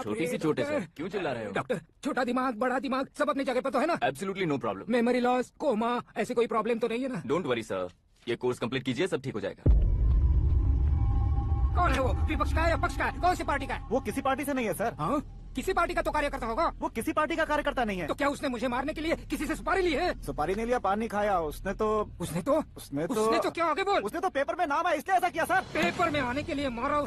छोटी सी चोट है सर, क्यों चिल्ला रहे हो? डॉक्टर, छोटा दिमाग बड़ा दिमाग सब अपनी जगह पर तो है ना? Absolutely no problem. Memory loss, coma, ऐसी कोई प्रॉब्लम तो नहीं है ना? डोंट वरी सर, ये कोर्स कंप्लीट कीजिए, सब ठीक हो जाएगा। कौन है वो? विपक्ष का है या पक्ष का है? कौन सी पार्टी का है? वो किसी पार्टी से नहीं है सर। हाँ? किसी पार्टी का तो कार्यकर्ता होगा। वो किसी पार्टी का कार्यकर्ता नहीं है। तो क्या उसने मुझे मारने के लिए किसी से सुपारी ली है? सुपारी नहीं लिया, पान नहीं खाया। उसने तो क्या आगे बोल? उसने तो पेपर में नाम है इसलिए ऐसा किया सर। पेपर में आने के लिए मारो?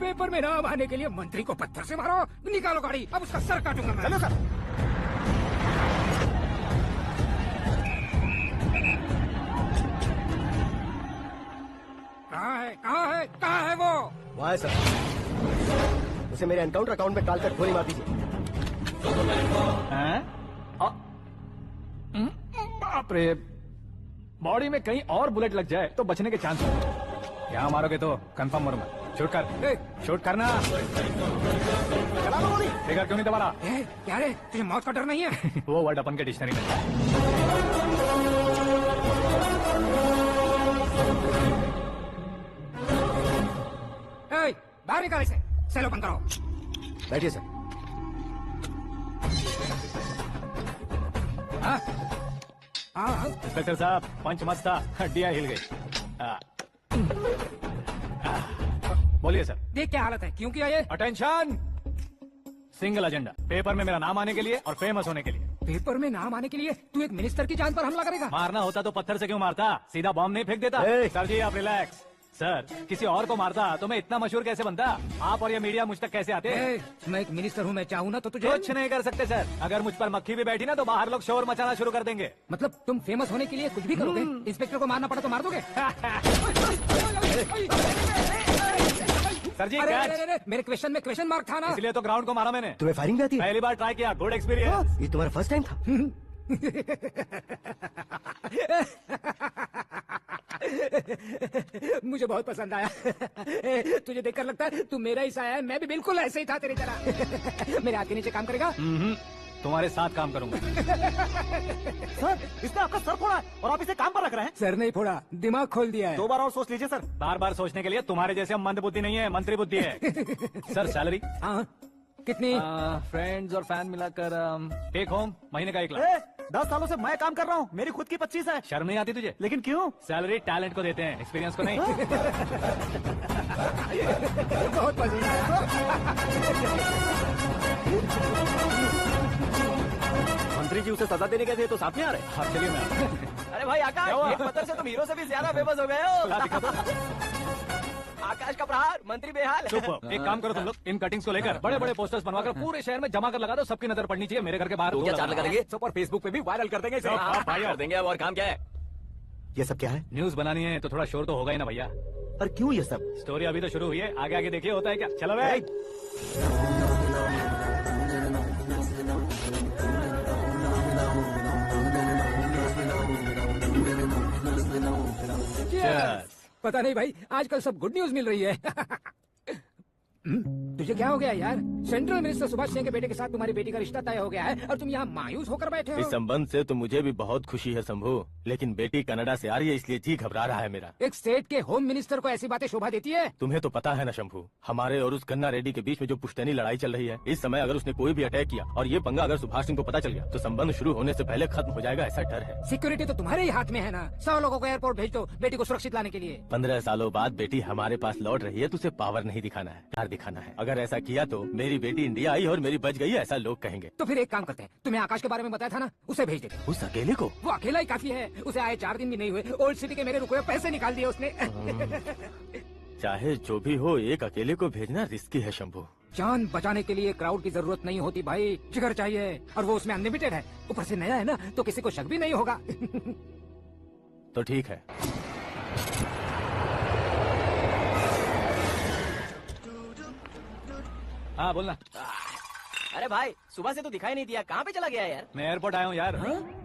पेपर में नाम आने के लिए मंत्री को पत्थर से मारो? निकालो गाड़ी, अब उसका सर काटूंगा मैं। चलो सर। कहाँ है वो? वहाँ है सर। उसे मेरे एनकाउंटर अकाउंट में डालकर गोली मार दीजिए। बाप रे, बॉडी में कहीं और बुलेट लग जाए तो बचने के चांस हो। यहाँ मारोगे तो कंफर्म मरूंगा। शूट कर, शूट करना। चला लो गोली। फिगर क्यों नहीं दबा रहा? क्या रे, तुझे मौत का डर नहीं है? वो वर्ड अपन के डिक्शनरी में है। बाहर निकाल इसे, सेल ओपन करो। बैठिए सर। इंस्पेक्टर साहब, पंच मस्त था, हड्डियां हिल गई। बोलिए सर। देख क्या हालत है, क्यों किया ये? अटेंशन, सिंगल एजेंडा, पेपर में मेरा नाम आने के लिए और फेमस होने के लिए। पेपर में नाम आने के लिए तू एक मिनिस्टर की जान पर हमला करेगा? मारना होता तो पत्थर से क्यों मारता, सीधा बॉम्ब नहीं फेंक देता। सर जी आप रिलैक्स। सर, किसी और को मारता तो मैं इतना मशहूर कैसे बनता? आप और ये मीडिया मुझ तक कैसे आते? मैं एक मिनिस्टर हूँ, मैं चाहूँ ना तो तुझे कुछ नहीं कर सकते सर। अगर मुझ पर मक्खी भी बैठी ना तो बाहर लोग शोर मचाना शुरू कर देंगे। मतलब तुम फेमस होने के लिए कुछ भी करोगे? इंस्पेक्टर को मारना पड़ा तो मार दोगे? सर जी अरे, मेरे क्वेश्चन में क्वेश्चन मार्क था ना, इसलिए तो ग्राउंड को मारा मैंने। तुम्हें फायरिंग भी आती है? पहली बार ट्राई किया, गुड एक्सपीरियंस। ये तुम्हारा फर्स्ट टाइम था? मुझे बहुत पसंद आया। तुझे देखकर लगता है तू मेरा ही साया है, मैं भी बिल्कुल ऐसे ही था तेरी तरह। मेरे हाथ के नीचे काम करेगा? तुम्हारे साथ काम करूंगा। सर, इसने आपका सर फोड़ा है और आप इसे काम पर रख रहे हैं। सर नहीं फोड़ा, दिमाग खोल दिया है। 2 बार और सोच लीजिए सर। बार बार सोचने के लिए तुम्हारे जैसे मंद बुद्धि नहीं है, मंत्री बुद्धि है। Sir salary? हाँ, कितनी? फ्रेंड्स और फैन मिलाकर टेक होम महीने का 1 लाख। 10 सालों से मैं काम कर रहा हूँ, मेरी खुद की 25 है। शर्म नहीं आती तुझे? लेकिन क्यों? सैलरी टैलेंट को देते हैं, एक्सपीरियंस को नहीं। बहुत पसंद आया। मंत्री जी उसे सजा देने गए थे तो साथ में आ रहे? हाँ चलिए मैं। अरे भाई आकाश, एक पत्थर से तुम हीरो से भी ज्यादा बेबस हो गए हो। आकाश का प्रहार, मंत्री बेहाल। सुपर। एक काम करो तुम लोग, इन कटिंग्स को लेकर बड़े बड़े पोस्टर्स बनवाकर पूरे शहर में जमा कर लगा दो, सबकी नजर पड़नी चाहिए। मेरे घर के बाहर तो क्या चार्ज लगा देंगे? और फेसबुक पे भी वायरल कर देंगे इसे। कर देंगे। अब और काम क्या है? ये सब क्या है? न्यूज बनानी है तो थोड़ा शोर तो होगा ही ना भैया। और क्यों ये सब? स्टोरी अभी तो शुरू हुई है, आगे आगे देखिए होता है क्या। चलो भाई। पता नहीं भाई, आजकल सब गुड न्यूज मिल रही है। तुझे क्या हो गया यार? सेंट्रल मिनिस्टर सुभाष सिंह के बेटे के साथ तुम्हारी बेटी का रिश्ता तय हो गया है और तुम यहाँ मायूस होकर बैठे हो। इस संबंध से तो मुझे भी बहुत खुशी है शंभू, लेकिन बेटी कनाडा से आ रही है इसलिए जी घबरा रहा है मेरा। एक स्टेट के होम मिनिस्टर को ऐसी बातें शोभा देती है? तुम्हें तो पता है ना शंभू, हमारे और उस गन्ना रेड्डी के बीच में जो पुश्तैनी लड़ाई चल रही है, इस समय अगर उसने कोई भी अटैक किया और ये पंगा अगर सुभाष सिंह को पता चल गया तो संबंध शुरू होने से पहले खत्म हो जाएगा, ऐसा डर है। सिक्योरिटी तो तुम्हारे ही हाथ में है ना। 100 लोगों को एयरपोर्ट भेज दो बेटी को सुरक्षित लाने के लिए। 15 सालों बाद बेटी हमारे पास लौट रही है तो उसे पावर नहीं दिखाना है, प्यार दिखाना है। अगर ऐसा किया तो मेरी बेटी इंडिया आई और मेरी बच गई, ऐसा लोग कहेंगे। तो फिर एक काम करते हैं, तुम्हें आकाश के बारे में बताया था ना, उसे भेज देते। उस अकेले को? वो अकेला ही काफी है, उसे आए 4 दिन भी नहीं हुए, ओल्ड सिटी के मेरे रुपए पैसे निकाल दिए उसने। चाहे जो भी हो, एक अकेले को भेजना रिस्की है शंभू। जान बचाने के लिए क्राउड की जरूरत नहीं होती भाई, जिगर चाहिए, और वो उसमें अनलिमिटेड है। ऊपर से नया है ना, तो किसी को शक भी नहीं होगा। तो ठीक है। हाँ बोलना। अरे भाई, सुबह से तो दिखाई नहीं दिया, कहाँ पे चला गया यार? मैं एयरपोर्ट आया हूँ यार।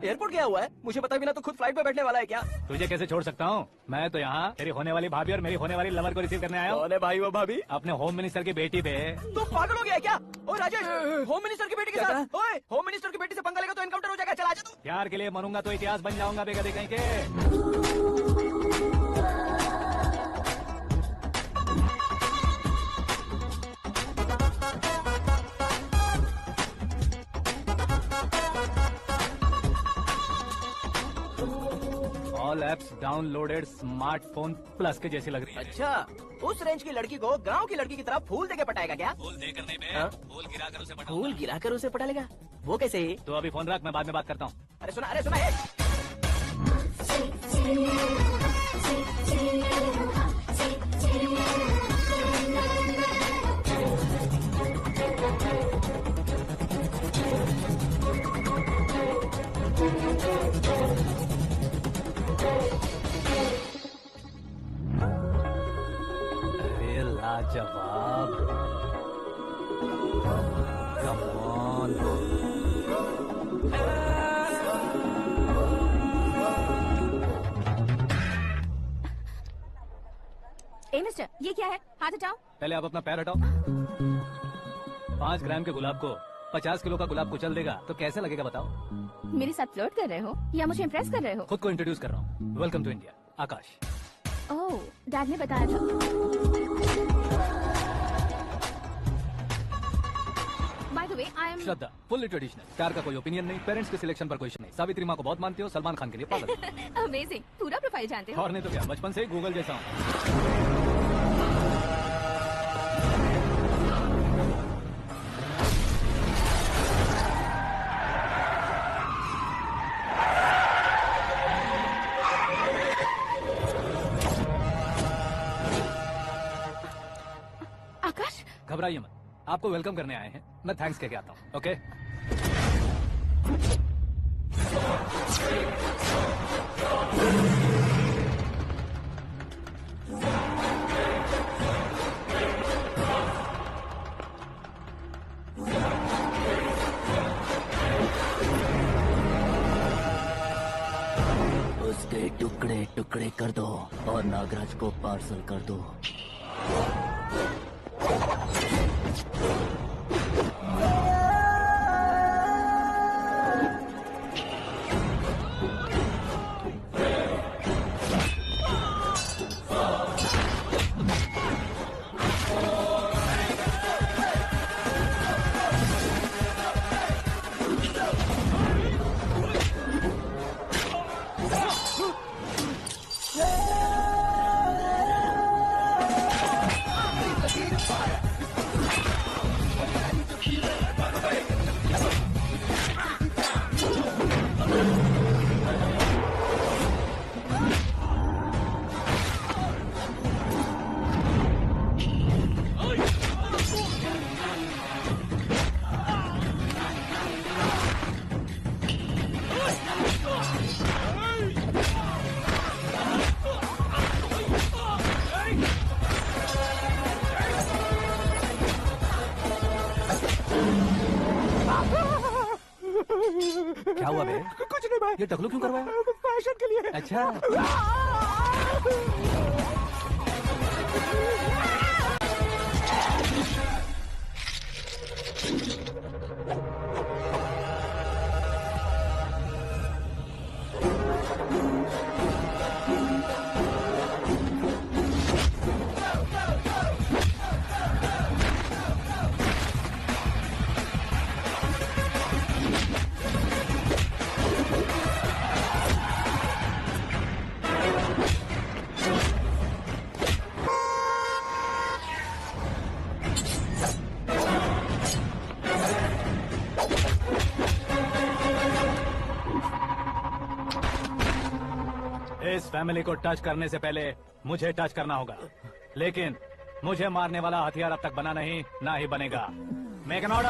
एयरपोर्ट गया हुआ है? मुझे पता भी ना, तो खुद फ्लाइट पे बैठने वाला है क्या? तुझे कैसे छोड़ सकता हूँ? मैं तो यहाँ तेरी होने वाली भाभी और मेरी होने वाली लवर को रिसीव करने आया हूँ। कौन है भाई वो भाभी? अपने होम मिनिस्टर की बेटी पे। तो पागल हो गया है क्या? ओ राजेश, होम मिनिस्टर की बेटी के साथ? ओए, होम मिनिस्टर की बेटी से पंगा लेगा तो एनकाउंटर हो जाएगा, चला जा तू। प्यार के लिए मरूंगा तो इतिहास बन जाऊंगा बेगदे कहीं के। All apps downloaded smartphone plus के जैसी लग रही है। अच्छा, उस रेंज की लड़की को गांव की लड़की की तरह फूल देके पटाएगा क्या? फूल देकर नहीं बे, हाँ? फूल गिराकर उसे पटाऊंगा। फूल गिराकर उसे पटा लेगा? वो कैसे? तो अभी फोन रख, मैं बाद में बात करता हूँ। अरे सुना हे। अरे लाजवाब, कम ऑन। ए मिस्टर, ये क्या है? हाथ हटाओ। पहले आप अपना पैर हटाओ। 5 ग्राम के गुलाब को 50 किलो का गुलाब कुचल देगा तो कैसे लगेगा बताओ? मेरे साथ फ्लर्ट कर रहे हो या मुझे इम्प्रेस कर रहे हो? खुद को इंट्रोड्यूस कर रहा हूँ। Welcome to India, Akash. Oh, dad ने बताया था। By the way, I am Shraddha, fully traditional. Car का कोई ओपिनियन नहीं, पेरेंट्स के सिलेक्शन पर क्वेश्चन नहीं। सावित्री माँ को बहुत मानती हो, सलमान खान के लिए पागल। अमेजिंग, पूरा प्रोफाइल जानते हो। और नहीं तो क्या, बचपन से ही गूगल जैसा हूँ। आकाश, घबराइए मत, आपको वेलकम करने आए हैं। मैं थैंक्स कह के आता हूँ। ओके, उसके टुकड़े टुकड़े कर दो और नागराज को पार्सल कर दो। क्या हुआ बे? कुछ नहीं भाई, ये टकलू क्यों करवाया? फैशन के लिए। अच्छा, इस फैमिली को टच करने से पहले मुझे टच करना होगा, लेकिन मुझे मारने वाला हथियार अब तक बना नहीं, ना ही बनेगा। Make an order.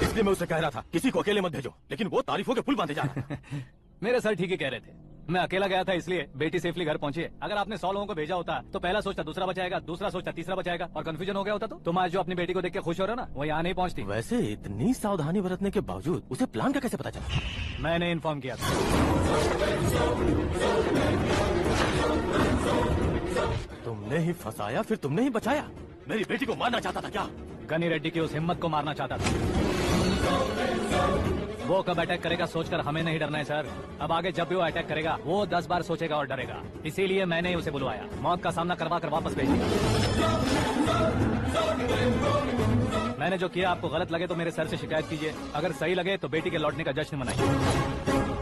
इसलिए मैं उसे कह रहा था किसी को अकेले मत भेजो, लेकिन वो तारीफों के पुल बांधे जा रहा है। मेरे सर ठीक ही कह रहे थे। मैं अकेला गया था इसलिए बेटी सेफली घर पहुंची है। अगर आपने 100 लोगों को भेजा होता तो पहला सोचता दूसरा बचाएगा, दूसरा सोचता तीसरा बचाएगा, और कंफ्यूजन हो गया होता तो तुम आज जो अपनी बेटी को देख के खुश हो रहे हो ना, वो यहाँ नहीं पहुंचती। वैसे इतनी सावधानी बरतने के बावजूद उसे प्लान का कैसे पता चला? मैंने इन्फॉर्म किया था। तुमने ही फंसाया, फिर तुमने ही बचाया। मेरी बेटी को मारना चाहता था क्या? गनी रेड्डी की उस हिम्मत को मारना चाहता था। वो कब अटैक करेगा सोचकर हमें नहीं डरना है सर। अब आगे जब भी वो अटैक करेगा वो 10 बार सोचेगा और डरेगा। इसीलिए मैंने ही उसे बुलवाया। मौत का सामना करवा कर वापस भेज दिया। मैंने जो किया आपको गलत लगे तो मेरे सर से शिकायत कीजिए, अगर सही लगे तो बेटी के लौटने का जश्न मनाइए।